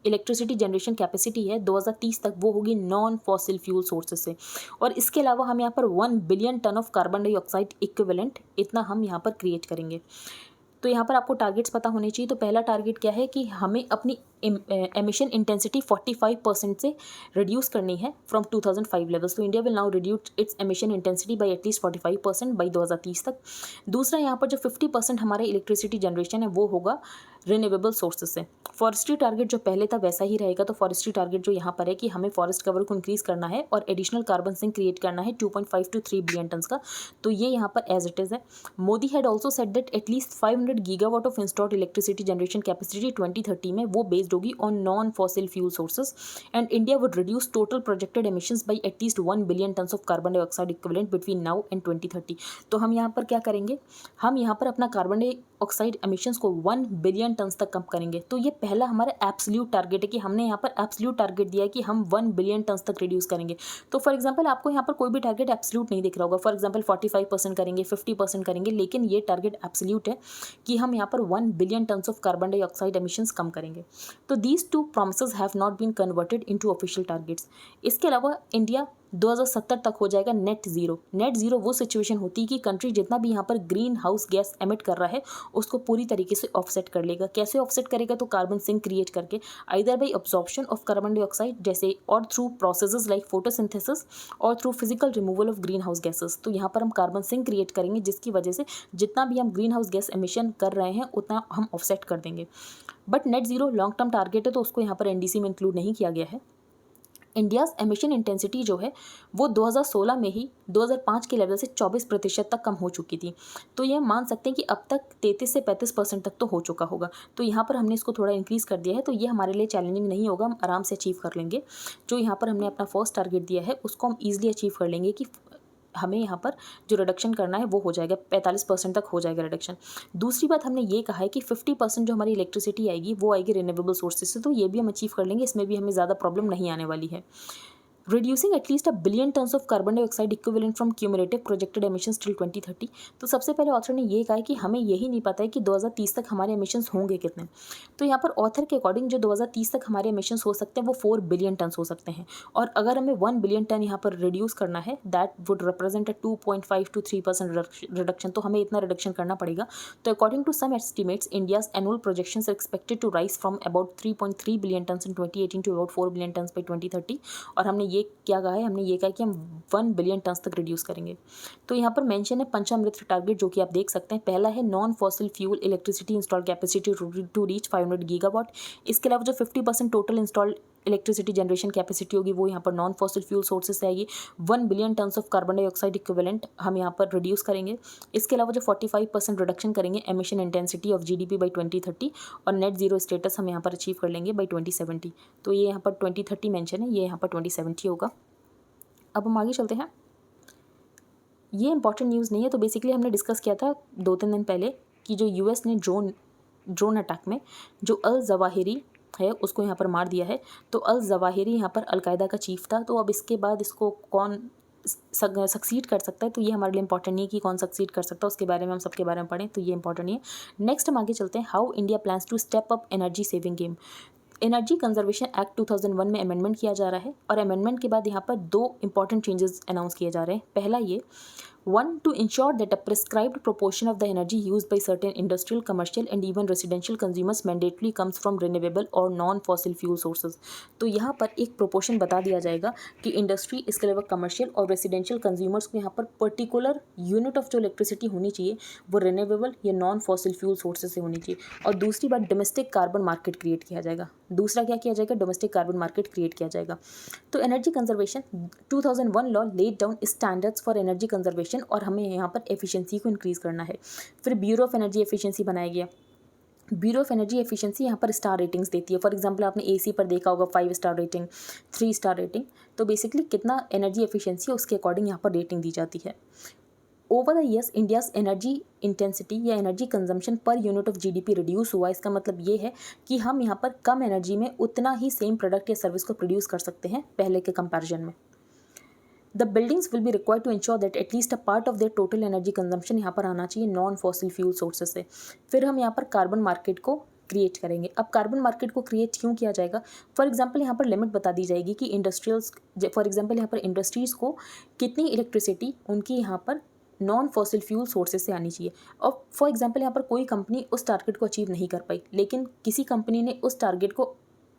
electricity generation capacity है 2030 तक वो होगी नॉन फॉसिल फ्यूल सोर्सेज से, और इसके अलावा हम यहाँ पर 1 billion ton of carbon dioxide equivalent इतना हम यहाँ पर क्रिएट करेंगे। तो यहाँ पर आपको टारगेट्स पता होने चाहिए। तो पहला टारगेट क्या है कि हमें अपनी एमिशन इंटेंसिटी 45% से रिड्यूस करनी है फ्रॉम 2005 लेवल्स। तो India will now reduce it's emission intensity bye at least 45% by 2030 तक। दूसरा यहाँ पर जो 50% हमारा इलेक्ट्रिसिटी जनरेशन है वो होगा रिन्यूएबल सोर्सेज से। फॉरेस्ट्री टारगेट जो पहले था वैसा ही रहेगा। तो फॉरेस्ट्री टारगेट जो यहाँ पर है कि हमें फॉरेस्ट कवर को इंक्रीज़ करना है और एडिशनल कार्बन सिंक क्रिएट करना है 2.5 to 3 बिलियन टन्स का, तो ये यहाँ पर एज इट इज़ है। Modi had also set that at least 500 gigawatt of installed electricity generation capacity 2030 में वो बेस्ड होगी on non fossil fuel sources, and India would reduce total projected emissions by at least 1 billion tons of carbon dioxide equivalent between now and 2030। तो हम यहाँ पर क्या करेंगे? हम यहाँ पर अपना कार्बन डाइऑक्साइड एमिशंस को 1 बिलियन टन्स तक कम करेंगे। तो ये पहला हमारा एब्सोल्यूट टारगेट है कि हमने यहाँ पर एब्सोल्यूट टारगेट दिया है कि हम 1 बिलियन टन्स तक रिड्यूस करेंगे। तो फॉर एग्जांपल आपको यहाँ पर कोई भी टारगेट एब्सोल्यूट नहीं दिख रहा होगा। फॉर एग्जांपल 45% करेंगे, 50% करेंगे, लेकिन ये टारगेट एब्सोल्यूट है कि हम यहाँ पर 1 billion tons of carbon dioxide emissions कम करेंगे। तो these 2 promises have not been converted into official targets. इसके अलावा इंडिया 2070 तक हो जाएगा नेट जीरो। नेट जीरो वो सिचुएशन होती है कि कंट्री जितना भी यहाँ पर ग्रीन हाउस गैस एमिट कर रहा है उसको पूरी तरीके से ऑफसेट कर लेगा। कैसे ऑफसेट करेगा? तो कार्बन सिंक क्रिएट करके, either by absorption of carbon dioxide जैसे, और थ्रू प्रोसेसेस लाइक फोटोसिंथेसिस, और through physical removal of green house gases. तो यहाँ पर हम कार्बन सिंक क्रिएट करेंगे जिसकी वजह से जितना भी हम ग्रीन हाउस गैस एमिशन कर रहे हैं उतना हम ऑफसेट कर देंगे। But net zero long term target है तो उसको यहाँ पर NDC में इंक्लूड नहीं किया गया है। इंडियाज़ एमिशन इंटेंसिटी जो है वो 2016 में ही 2005 के लेवल से 24% तक कम हो चुकी थी। तो ये मान सकते हैं कि अब तक 33 से 35% तक तो हो चुका होगा। तो यहाँ पर हमने इसको थोड़ा इंक्रीज़ कर दिया है, तो ये हमारे लिए चैलेंजिंग नहीं होगा, हम आराम से अचीव कर लेंगे। जो यहाँ पर हमने अपना फर्स्ट टारगेट दिया है उसको हम ईजिली अचीव कर लेंगे कि हमें यहाँ पर जो रिडक्शन करना है वो हो जाएगा, 45% तक हो जाएगा रिडक्शन। दूसरी बात हमने ये कहा है कि 50% जो हमारी इलेक्ट्रिसिटी आएगी वो आएगी रिन्यूएबल सोर्सेज से, तो ये भी हम अचीव कर लेंगे, इसमें भी हमें ज़्यादा प्रॉब्लम नहीं आने वाली है। Reducing at least 1 billion tons of carbon dioxide equivalent from cumulative projected emissions till 2030। तो सबसे पहले ऑथर ने ये कहा है कि हमें यही नहीं पता है कि 2030 तक हमारे एमिशंस होंगे कितने। तो यहाँ पर ऑथर के अकॉर्डिंग जो 2030 तक हमारे एमिशंस हो सकते हैं वो 4 बिलियन टन्स हो सकते हैं, और अगर हमें 1 बिलियन टन यहाँ पर रिड्यूस करना है that would represent 2.5 to 3% reduction, तो हमें इतना रिडक्शन करना पड़ेगा। तो according to some estimates India's annual projections are expected to rise from about 3.3 billion tons in 2018 to about 4 billion tons by 2030। और हमने ये क्या कहा है, हमने ये कहा कि हम 1 बिलियन टन्स तक रिड्यूस करेंगे। तो यहाँ पर मेंशन है पंचामृत टारगेट, जो कि आप देख सकते हैं। पहला है non fossil fuel electricity install capacity to reach 500 gigawatt. इसके अलावा जो 50% total installed electricity generation capacity होगी वो यहाँ पर नॉन फॉसिल फ्यूल सोर्सेज से आएगी। 1 billion tons of carbon dioxide equivalent हम यहाँ पर रिड्यूस करेंगे। इसके अलावा जो 45% रिडक्शन करेंगे emission intensity of GDP by 2030, और नेट जीरो स्टेटस हम यहाँ पर अचीव कर लेंगे बाई 2070। तो ये यहाँ पर 2030 मेंशन है, ये यहाँ पर 2070 होगा। अब हम आगे चलते हैं। ये इंपॉर्टेंट न्यूज़ नहीं है, तो बेसिकली हमने डिस्कस किया था 2-3 दिन पहले कि जो यूएस ने ड्रोन अटैक में जो अल जवाहिरी है उसको यहाँ पर मार दिया है। तो अल जवाहिरी यहाँ पर अलकायदा का चीफ था। तो अब इसके बाद इसको कौन सक्सीड कर सकता है, तो ये हमारे लिए इंपॉर्टेंट नहीं है कि कौन सक्सीड कर सकता है, उसके बारे में हम सबके बारे में पढ़ें, तो ये इंपॉर्टेंट नहीं है। नेक्स्ट हम आगे चलते हैं। How India plans to step up energy saving game. Energy conservation act 2001 में अमेंडमेंट किया जा रहा है, और अमेंडमेंट के बाद यहाँ पर 2 इंपॉर्टेंट चेंजेस अनाउंस किए जा रहे हैं। पहला ये 1 to ensure that a prescribed proportion of the energy used by certain industrial, commercial and even residential consumers mandatorily comes from renewable or non-fossil fuel sources। तो यहाँ पर एक प्रोपोर्शन बता दिया जाएगा कि इंडस्ट्री, इसके अलावा कमर्शियल और रेसिडेंशियल कंज्यूमर्स को यहाँ पर पर्टिकुलर यूनिट ऑफ जो इलेक्ट्रिसिटी होनी चाहिए वो रिन्यूएबल या नॉन फॉसिल फ्यूल सोर्सेज से होनी चाहिए। और दूसरी बात, डोमेस्टिक कार्बन मार्केट क्रिएट किया जाएगा। दूसरा क्या किया जाएगा, डोमेस्टिक कार्बन मार्केट क्रिएट किया जाएगा। तो energy conservation 2001 law laid down standards for energy conservation, और हमें यहाँ पर एफिशिएंसी को इंक्रीज़ करना है। फिर ब्यूरो ऑफ एनर्जी एफिशिएंसी बनाया गया। ब्यूरो ऑफ एनर्जी एफिशिएंसी यहाँ पर स्टार रेटिंग्स देती है। फॉर एग्जांपल आपने एसी पर देखा होगा 5 स्टार रेटिंग, 3 स्टार रेटिंग। तो बेसिकली कितना एनर्जी एफिशिएंसी है उसके अकॉर्डिंग यहाँ पर रेटिंग दी जाती है। Over the years India's energy intensity या energy consumption per unit of GDP reduce हुआ। इसका मतलब ये है कि हम यहाँ पर कम एनर्जी में उतना ही सेम प्रोडक्ट या सर्विस को प्रोड्यूस कर सकते हैं पहले के कंपैरिजन में। The buildings will be required to ensure that at least a part of their total energy consumption यहाँ पर आना चाहिए नॉन फॉसिल फ्यूल सोर्सेज से। फिर हम यहाँ पर कार्बन मार्केट को क्रिएट करेंगे। अब कार्बन मार्केट को क्रिएट क्यों किया जाएगा, फॉर एग्जांपल यहाँ पर लिमिट बता दी जाएगी कि इंडस्ट्रीज़ को कितनी इलेक्ट्रिसिटी उनकी यहाँ पर नॉन फॉसिल फ्यूल सोर्सेज से आनी चाहिए। और फॉर एग्जांपल यहाँ पर कोई कंपनी उस टारगेट को अचीव नहीं कर पाई, लेकिन किसी कंपनी ने उस टारगेट को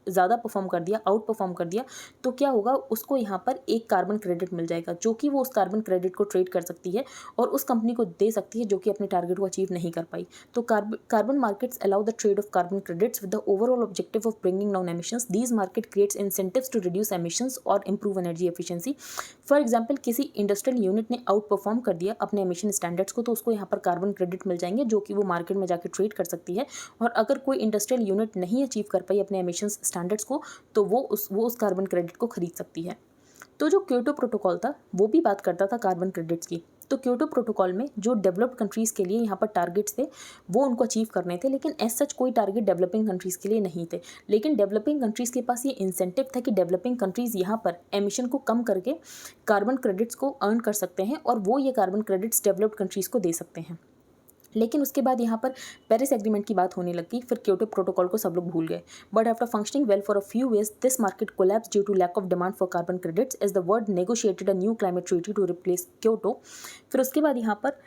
ज़्यादा परफॉर्म कर दिया, आउट परफॉर्म कर दिया, तो क्या होगा, उसको यहाँ पर एक कार्बन क्रेडिट मिल जाएगा, जो कि वो उस कार्बन क्रेडिट को ट्रेड कर सकती है और उस कंपनी को दे सकती है जो कि अपने टारगेट को अचीव नहीं कर पाई। तो carbon markets allow the trade of carbon credits with the overall objective of bringing down emissions. These market creates incentives to reduce emissions और improve energy efficiency. For example किसी इंडस्ट्रियल यूनिट ने outperform कर दिया अपने emission standards को, तो उसको यहाँ पर कार्बन क्रेडिट मिल जाएंगे जो कि वो मार्केट में जाकर ट्रेड कर सकती है। और अगर कोई इंडस्ट्रियल यूनिट नहीं अचीव कर पाई अपने एमिशन स्टैंडर्ड्स को, तो वो उस कार्बन क्रेडिट को खरीद सकती है। तो जो क्योटो प्रोटोकॉल था वो भी बात करता था कार्बन क्रेडिट्स की। तो क्योटो प्रोटोकॉल में जो डेवलप्ड कंट्रीज़ के लिए यहाँ पर टारगेट्स थे वो उनको अचीव करने थे, लेकिन एज सच कोई टारगेट डेवलपिंग कंट्रीज़ के लिए नहीं थे। लेकिन डेवलपिंग कंट्रीज़ के पास ये इंसेंटिव था कि डेवलपिंग कंट्रीज़ यहाँ पर एमिशन को कम करके कार्बन क्रेडिट्स को अर्न कर सकते हैं और वो ये कार्बन क्रेडिट्स डेवलप्ड कंट्रीज़ को दे सकते हैं। लेकिन उसके बाद यहाँ पर पेरिस एग्रीमेंट की बात होने लगी, फिर क्योटो प्रोटोकॉल को सब लोग भूल गए। But after functioning well for a few years this market collapse due to lack of demand for carbon credits as the world negotiated a new climate treaty to replace Kyoto. फिर उसके बाद यहाँ पर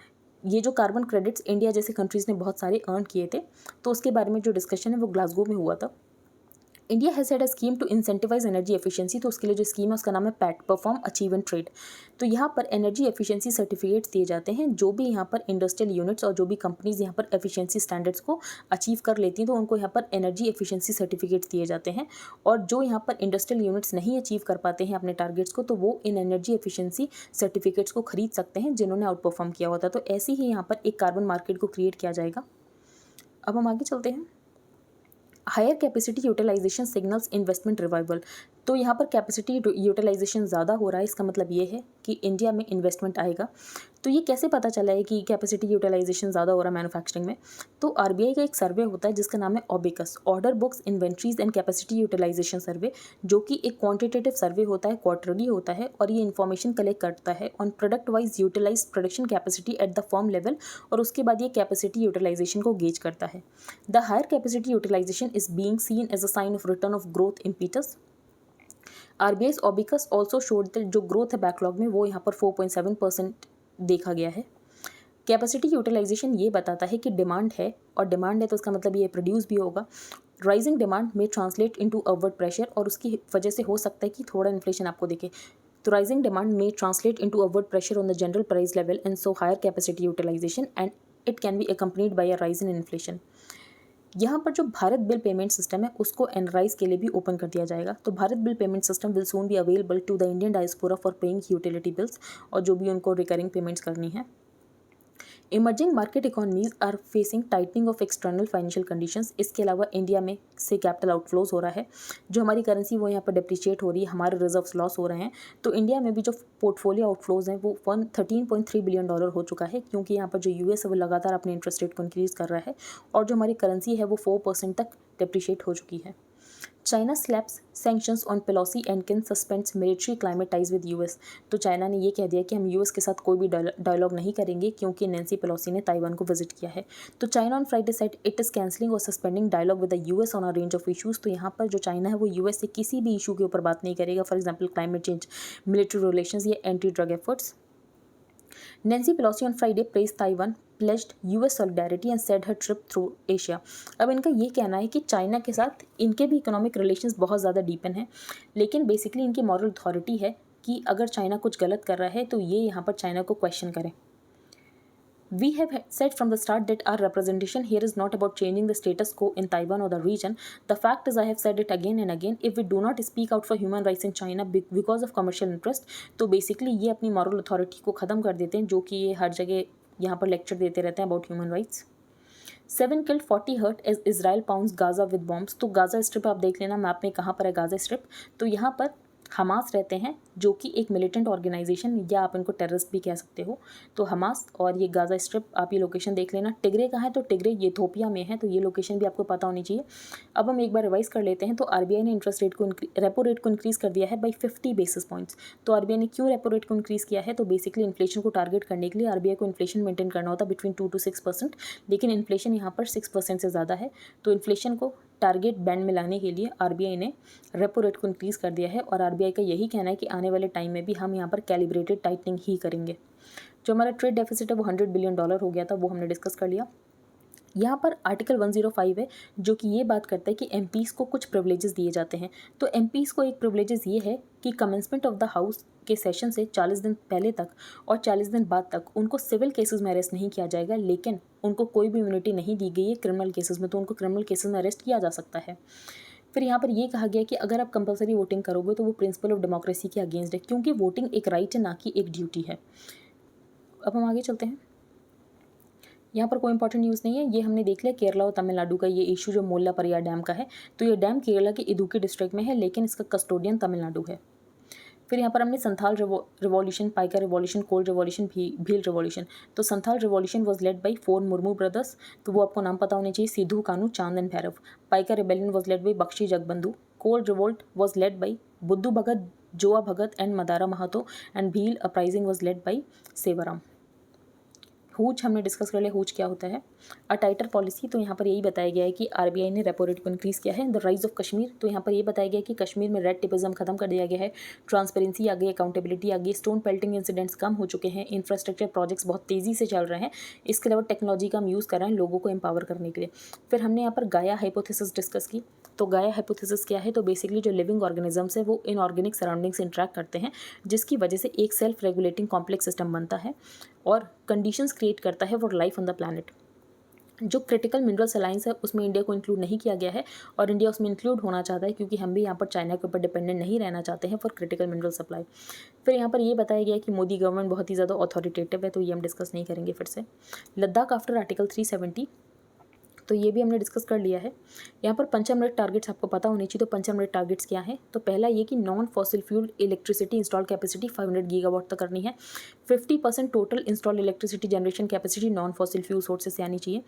ये जो कार्बन क्रेडिट्स इंडिया जैसे countries ने बहुत सारे अर्न किए थे, तो उसके बारे में जो डिस्कशन है वो ग्लासगो में हुआ था। India has had a scheme to incentivise energy efficiency. तो उसके लिए जो स्कीम है उसका नाम है PAT, perform achieve and trade. तो यहाँ पर एनर्जी एफिशिएंसी सर्टिफिकेट्स दिए जाते हैं जो भी यहाँ पर इंडस्ट्रियल यूनिट्स और जो भी कंपनीज यहाँ पर एफिशिएंसी स्टैंडर्ड्स को अचीव कर लेती हैं, तो उनको यहाँ पर एनर्जी एफिशिएंसी सर्टिफिकेट्स दिए जाते हैं। और जो यहाँ पर इंडस्ट्रियल यूनिट्स नहीं अचीव कर पाते हैं अपने टारगेट्स को, तो वो इन एनर्जी एफिशिएंसी सर्टिफिकेट्स को खरीद सकते हैं जिन्होंने आउट परफॉर्म किया होता है। तो ऐसे ही यहाँ पर एक कार्बन मार्केट को क्रिएट किया जाएगा। अब हम आगे चलते हैं। Higher capacity utilisation signals investment revival. तो यहाँ पर कैपेसिटी यूटिलाइजेशन ज़्यादा हो रहा है, इसका मतलब ये है कि इंडिया में इन्वेस्टमेंट आएगा। तो ये कैसे पता चला है कि कैपेसिटी यूटिलाइजेशन ज़्यादा हो रहा है मैन्युफैक्चरिंग में? तो आरबीआई का एक सर्वे होता है जिसका नाम है OBICUS, order books inventories and capacity utilisation survey, जो कि एक क्वांटिटेटिव सर्वे होता है, क्वार्टरली होता है, और ये इन्फॉर्मेशन कलेक्ट करता है on product wise utilise production capacity at the firm level, और उसके बाद ये कैपेसिटी यूटिलाइजेशन को गेज करता है। The higher capacity utilisation is being seen as a sign of return of growth impetus. RBI OBICUS also showed that जो growth है backlog में वो यहाँ पर 4.7% देखा गया है। कैपेसिटी यूटिलाइजेशन ये बताता है कि डिमांड है, और डिमांड है तो इसका मतलब ये प्रोड्यूस भी होगा। राइजिंग डिमांड में ट्रांसलेट इनटू अपवर्ड प्रेशर, और उसकी वजह से हो सकता है कि थोड़ा इन्फ्लेशन आपको दिखे। तो राइजिंग डिमांड में translate into upward pressure on the general price level and so higher capacity utilisation, and it can be accompanied by a rise in inflation. यहाँ पर जो भारत बिल पेमेंट सिस्टम है उसको एनराइज के लिए भी ओपन कर दिया जाएगा। तो Bharat bill payment system will soon be available to the Indian diaspora for paying utility bills, और जो भी उनको रिकरिंग पेमेंट्स करनी है। Emerging market economies are facing tightening of external financial conditions. इसके अलावा इंडिया में से कैपिटल आउटफ्लोज हो रहा है, जो हमारी करेंसी वो यहाँ पर डिप्रिशिएट हो रही है, हमारे रिजर्व्स लॉस हो रहे हैं। तो इंडिया में भी जो पोर्टफोलियो आउटफ्लोज हैं वो $13.3 बिलियन हो चुका है, क्योंकि यहाँ पर जो यूएस है वो लगातार अपने इंटरेस्ट रेट को इंक्रीज़ कर रहा है, और जो हमारी करेंसी है वो 4% तक डिप्रिशिएट हो चुकी है। China slaps sanctions on Pelosi and can suspends military climate ties with US. तो चाइना ने ये कह दिया कि हम यूएस के साथ कोई भी डायलॉग नहीं करेंगे, क्योंकि नैन्सी पेलोसी ने ताइवान को विजिट किया है। तो China on Friday said it is cancelling और suspending dialogue with the US on a range of issues. तो यहाँ पर जो चाइना है वो यूएस से किसी भी इशू के ऊपर बात नहीं करेगा, for example climate change, military relations या anti drug efforts. Nancy Pelosi on Friday praised Taiwan, pledged US solidarity and said her trip through Asia। अब इनका ये कहना है कि चाइना के साथ इनके भी इकोनॉमिक रिलेशंस बहुत ज़्यादा डीपन है, लेकिन बेसिकली इनकी मॉरल अथॉरिटी है कि अगर चाइना कुछ गलत कर रहा है तो ये यहाँ पर चाइना को क्वेश्चन करें। We have said from the start that our representation here is not about changing the status quo in Taiwan or the region. The fact is, I have said it again and again, if we do not speak out for human rights in China because of commercial interest, तो basically ये अपनी moral authority को ख़त्म कर देते हैं, जो कि ये हर जगह यहाँ पर लेक्चर देते रहते हैं about human rights. 7 killed 40 hurt as Israel pounds Gaza with bombs। तो गाज़ा स्ट्रिप आप देख लेना मैप में कहाँ पर है गाज़ा स्ट्रिप। तो यहाँ पर हमास रहते हैं, जो कि एक मिलिटेंट ऑर्गेनाइजेशन, या आप इनको टेररिस्ट भी कह सकते हो। तो हमास और ये गाज़ा स्ट्रिप, आप ये लोकेशन देख लेना। टिग्रे कहाँ है? तो टिग्रे इथियोपिया में है, तो ये लोकेशन भी आपको पता होनी चाहिए। अब हम एक बार रिवाइज कर लेते हैं। तो आरबीआई ने इंटरेस्ट रेट को रेपो रेट को इंक्रीज़ कर दिया है बाई 50 बेसिस पॉइंट्स। तो आरबीआई ने क्यों रेपो रेट को इंक्रीज़ किया है? तो बेसिकली इन्फ्लेशन को टारगेट करने के लिए आरबीआई को इन्फ्लेशन मेंटेन करना होता है बिटवीन 2 to 6%, लेकिन इन्फ्लेशन यहाँ पर 6% से ज़्यादा है। तो इन्फ्लेशन को टारगेट बैंड में लाने के लिए आरबीआई ने रेपो रेट को इंक्रीज़ कर दिया है, और आरबीआई का यही कहना है कि आने वाले टाइम में भी हम यहाँ पर कैलिब्रेटेड टाइटनिंग ही करेंगे। जो हमारा ट्रेड डेफिसिट है वो $100 बिलियन हो गया था, वो हमने डिस्कस कर लिया। यहाँ पर आर्टिकल 105 है, जो कि ये बात करता है कि एमपीज़ को कुछ प्रिविलेजेस दिए जाते हैं। तो एमपीज़ को एक प्रिविलेजेस ये है कि कमेंसमेंट ऑफ द हाउस के सेशन से 40 दिन पहले तक और 40 दिन बाद तक उनको सिविल केसेस में अरेस्ट नहीं किया जाएगा, लेकिन उनको कोई भी इम्यूनिटी नहीं दी गई है क्रिमिनल केसेस में, तो उनको क्रिमिनल केसेस में अरेस्ट किया जा सकता है। फिर यहाँ पर ये कहा गया कि अगर आप कंपलसरी वोटिंग करोगे तो वो प्रिंसिपल ऑफ डेमोक्रेसी के अगेंस्ट है, क्योंकि वोटिंग एक राइट है, ना कि एक ड्यूटी है। अब हम आगे चलते हैं। यहाँ पर कोई इंपॉर्टेंट न्यूज़ नहीं है, ये हमने देख लिया केरला और तमिलनाडु का ये इशू जो मुल्लापेरियार डैम का है। तो ये डैम केरला के इदुक्की डिस्ट्रिक्ट में है, लेकिन इसका कस्टोडियन तमिलनाडु है। फिर यहाँ पर हमने संथाल रिवॉल्यूशन, पाइका रिवॉल्यूशन, कोल रिवॉल्यूशन, भील रिवॉल्यूशन। तो Santhal revolution was led by 4 Murmu brothers, तो वो आपको नाम पता होने चाहिए, Sidhu Kanhu, Chand and Bhairav. Paika rebellion was led by Bakshi Jagabandhu. Kol revolt was led by Buddhu Bhagat, Joa Bhagat and Madara Mahato, and Bhil uprising was led by Sevaram. Which हमने डिस्कस कर लिया, हूच क्या होता है। अ टाइटर पॉलिसी, तो यहाँ पर यही बताया गया है कि आरबीआई ने रेपो रेट को इंक्रीज़ किया है। द राइज ऑफ कश्मीर, तो यहाँ पर ये बताया गया है कि कश्मीर में रेड टिपिज्म खत्म कर दिया गया है, ट्रांसपेरेंसी आ गई, अकाउंटेबिलिटी आ गई, स्टोन पेल्टिंग इंसिडेंट्स कम हो चुके हैं, इंफ्रास्ट्रक्चर प्रोजेक्ट्स बहुत तेज़ी से चल रहे हैं। इसके अलावा टेक्नोलॉजी का हम यूज़ कर रहे हैं लोगों को एम्पावर करने के लिए। फिर हमने यहाँ पर गाया हाइपोथेसिस डिस्कस की। तो गाया हाइपोथेसिस क्या है? तो बेसिकली जो लिविंग ऑर्गेनिजम्स है वो इनऑर्गेनिक सराउंडिंग से इंटरेक्ट करते हैं, जिसकी वजह से एक सेल्फ रेगुलेटिंग कॉम्प्लेक्स सिस्टम बनता है और कंडीशंस क्रिएट करता है for life on the planet. जो क्रिटिकल मिनरल्स अलायंस है उसमें इंडिया को इंक्लूड नहीं किया गया है, और इंडिया उसमें इंक्लूड होना चाहता है, क्योंकि हम भी यहाँ पर चाइना के ऊपर डिपेंडेंट नहीं रहना चाहते हैं फॉर क्रिटिकल मिनरल सप्लाई। फिर यहाँ पर ये बताया गया कि मोदी गवर्नमेंट बहुत ही ज़्यादा अथॉरिटेटिव है, तो ये हम डिस्कस नहीं करेंगे फिर से। लद्दाख आफ्टर आर्टिकल 370, तो ये भी हमने डिस्कस कर लिया है। यहाँ पर पंचामृत टारगेट्स आपको पता होनी चाहिए। तो पंचामृत टारगेट्स क्या है? तो पहला ये कि non fossil fuel electricity install capacity 500 gigawatt तक करनी है। 50% total install electricity generation capacity non fossil fuel sources से आनी चाहिए।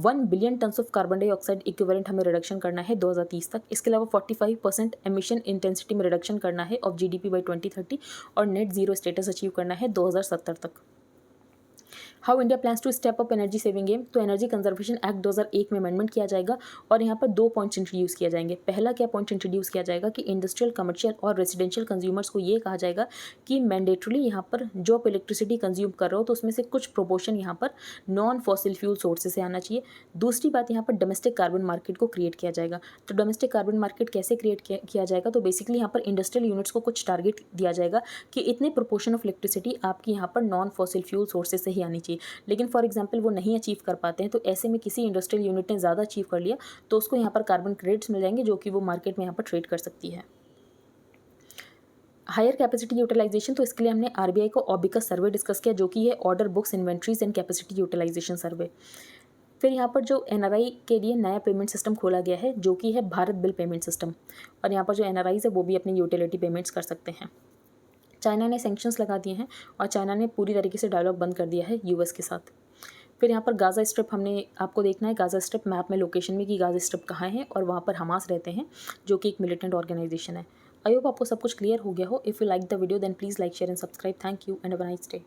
1 billion tons of carbon dioxide equivalent हमें रिडक्शन करना है 2030 तक। इसके अलावा 45% एमिशन इंटेंसिटी में रिडक्शन करना है ऑफ GDP बाई 2030 और नेट जीरो स्टेटस अचीव करना है 2070 तक। How India plans to step up energy saving game? तो एनर्जी कंजर्वेशन एक्ट 2001 में अमेंडमेंट किया जाएगा और यहाँ पर 2 पॉइंट्स इंट्रोड्यूस किया जाएंगे। पहला क्या पॉइंट इंट्रोड्यूस किया जाएगा कि इंडस्ट्रियल, कमर्शियल और रेजिडेंशियल कंज्यूमर्स को ये कहा जाएगा कि मैंडेटरीली यहाँ पर जो आप इलेक्ट्रिसिटी कंज्यूम कर रहे हो तो उसमें से कुछ प्रोपोर्शन यहाँ पर नॉन फॉसिल फ्यूल सोर्सेज से आना चाहिए। दूसरी बात, यहाँ पर डोमेस्टिक कार्बन मार्केट को क्रिएट किया जाएगा। तो डोमेस्टिक कार्बन मार्केट कैसे क्रिएट किया जाएगा? तो बेसिकली यहाँ पर इंडस्ट्रियल यूनिट्स को कुछ टारगेट दिया जाएगा कि इतने प्रोपोर्शन ऑफ इलेक्ट्रिसिटी आपकी यहाँ पर नॉन फॉसिल फ्यूल सोर्सेज से ही आनी चाहिए। लेकिन फॉर एग्जांपल वो नहीं अचीव कर पाते हैं, तो ऐसे में किसी इंडस्ट्रियल यूनिट ने ज़्यादा अचीव कर लिया तो उसको यहाँ पर कार्बन क्रेडिट्स मिल जाएंगे जो कि वो मार्केट में यहाँ पर ट्रेड कर सकती है। हायर कैपेसिटी यूटिलाइजेशन, तो इसके लिए हमने RBI को ऑबिकस सर्वे डिस्कस किया जो कि है order books inventories and capacity utilisation survey. फिर यहाँ पर जो NRI के लिए नया पेमेंट सिस्टम खोला गया है जो कि है भारत बिल पेमेंट सिस्टम, और यहाँ पर जो NRIs है वो भी अपनी यूटिलिटी पेमेंट्स कर सकते हैं। चाइना ने सैंक्शंस लगा दिए हैं और चाइना ने पूरी तरीके से डायलॉग बंद कर दिया है US के साथ। फिर यहाँ पर गाज़ा स्ट्रिप हमने आपको देखना है, गाज़ा स्ट्रिप मैप में लोकेशन में कि गाज़ा स्ट्रिप कहाँ है और वहाँ पर हमास रहते हैं जो कि एक मिलिटेंट ऑर्गेनाइजेशन है। आई होप आपको सब कुछ क्लियर हो गया हो। If you like the video then please like, share and subscribe. Thank you and have a nice day.